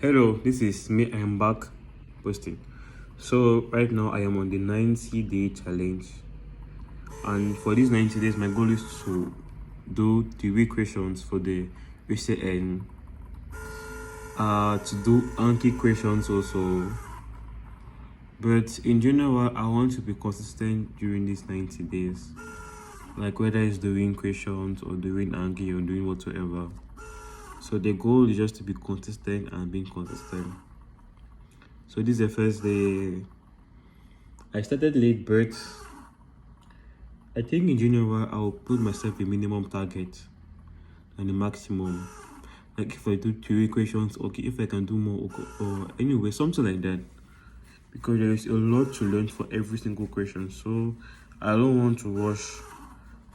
Hello, this is me. I am back posting. So right now I am on the 90-day challenge, and for these 90 days, my goal is to do the questions for the UCN, to do Anki questions also. But in general, I want to be consistent during these 90 days, like whether it's doing questions or doing Anki or doing whatsoever. So the goal is just to be consistent and being consistent. So this is the first day. I started late, but I think in general I'll put myself a minimum target and a maximum. Like if I do 3 questions, okay, if I can do more, okay, or anyway, something like that. Because there is a lot to learn for every single question. So I don't want to rush,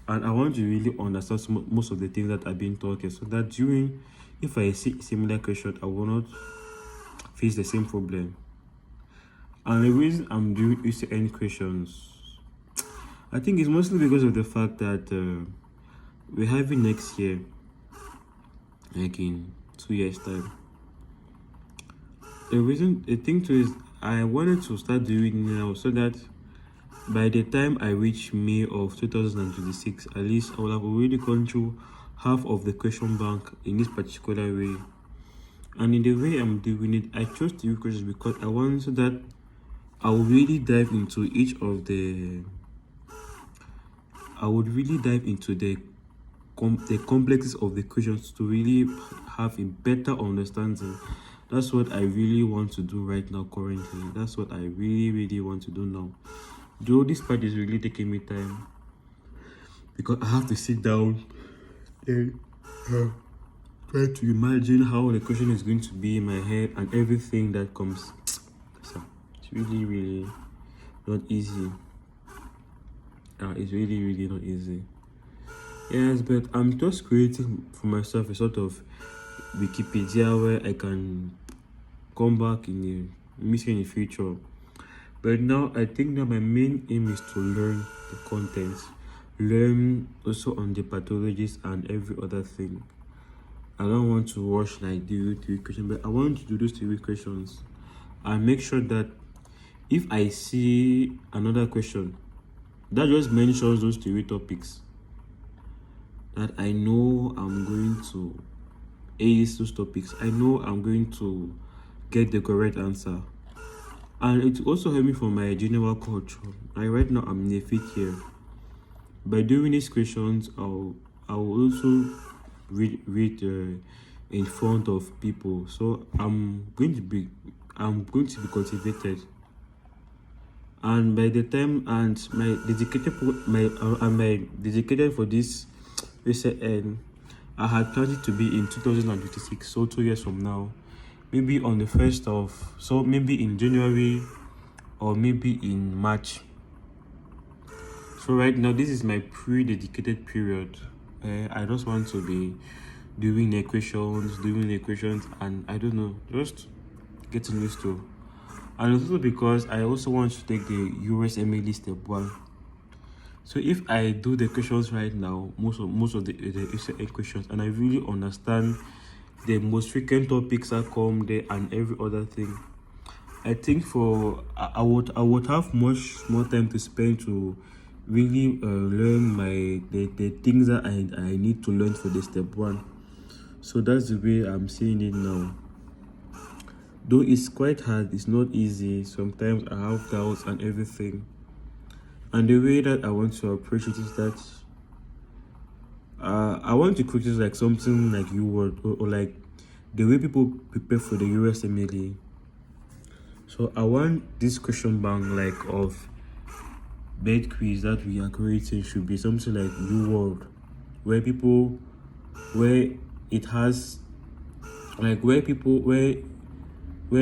and I want to really understand most of the things that are being taught here, so that during, if I see similar question, I will not face the same problem. And the reason I'm doing is to end questions, I think it's mostly because of the fact that we're having next year, like in 2 years' time. The thing too is, I wanted to start doing it now so that by the time I reach May of 2026, at least I will have already gone through half of the question bank in this particular way. And in the way I'm doing it, I chose to use questions because I want so that I will really dive into each of the. I would really dive into the complexities of the questions to really have a better understanding. That's what I really want to do right now currently. That's what I really want to do now. Though this part is really taking me time because I have to sit down and try to imagine how the question is going to be in my head and everything that comes. So it's really not easy. It's really not easy. Yes, but I'm just creating for myself a sort of Wikipedia where I can come back in the future. But now I think that my main aim is to learn the contents, learn also on the pathologies and every other thing. I don't want to rush like do 3 questions, but I want to do those 3 questions and make sure that if I see another question that just mentions those 3 topics, that I know I'm going to ace those topics. I know I'm going to get the correct answer. And it also helped me for my general culture. Like right now I'm in a 5th year. By doing these questions, I'll also read in front of people. So I'm going to be cultivated. And by the time and my dedicated for this end, I had planned it to be in 2026, so 2 years from now, maybe on the first of, so maybe in January or maybe in March. So right now this is my pre-dedicated period. I just want to be doing the equations, and I don't know, just getting used to. And also because I also want to take the USMLE step 1. So if I do the questions right now, most of the essay questions, and I really understand the most frequent topics that come there and every other thing, I think I would have much more time to spend to really learn the things that I need to learn for the step 1. So that's the way I'm seeing it now. Though it's quite hard, it's not easy. Sometimes I have doubts and everything. And the way that I want to approach it is that I want to create like something like or like the way people prepare for the USMLE. So I want this question bank like of bed quiz that we are creating should be something like UWorld, where it has like where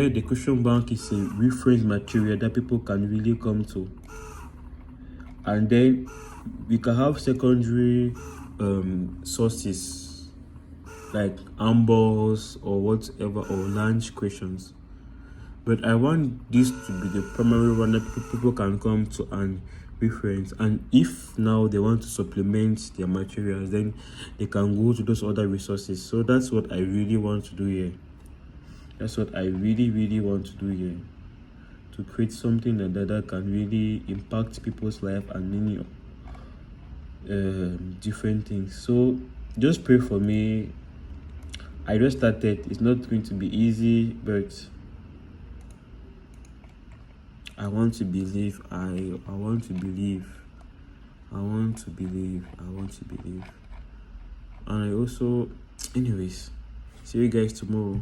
the question bank is a reference material that people can really come to. And then we can have secondary sources like AMBOS or whatever, or lunch questions. But I want this to be the primary one that people can come to and reference. And if now they want to supplement their materials, then they can go to those other resources. So that's what I really want to do here. That's what I really want to do here, to create something that can really impact people's life and many different things. So just pray for me. I just started. It's not going to be easy, but I want to believe. I want to believe. I want to believe. I want to believe. And I also, anyways, see you guys tomorrow.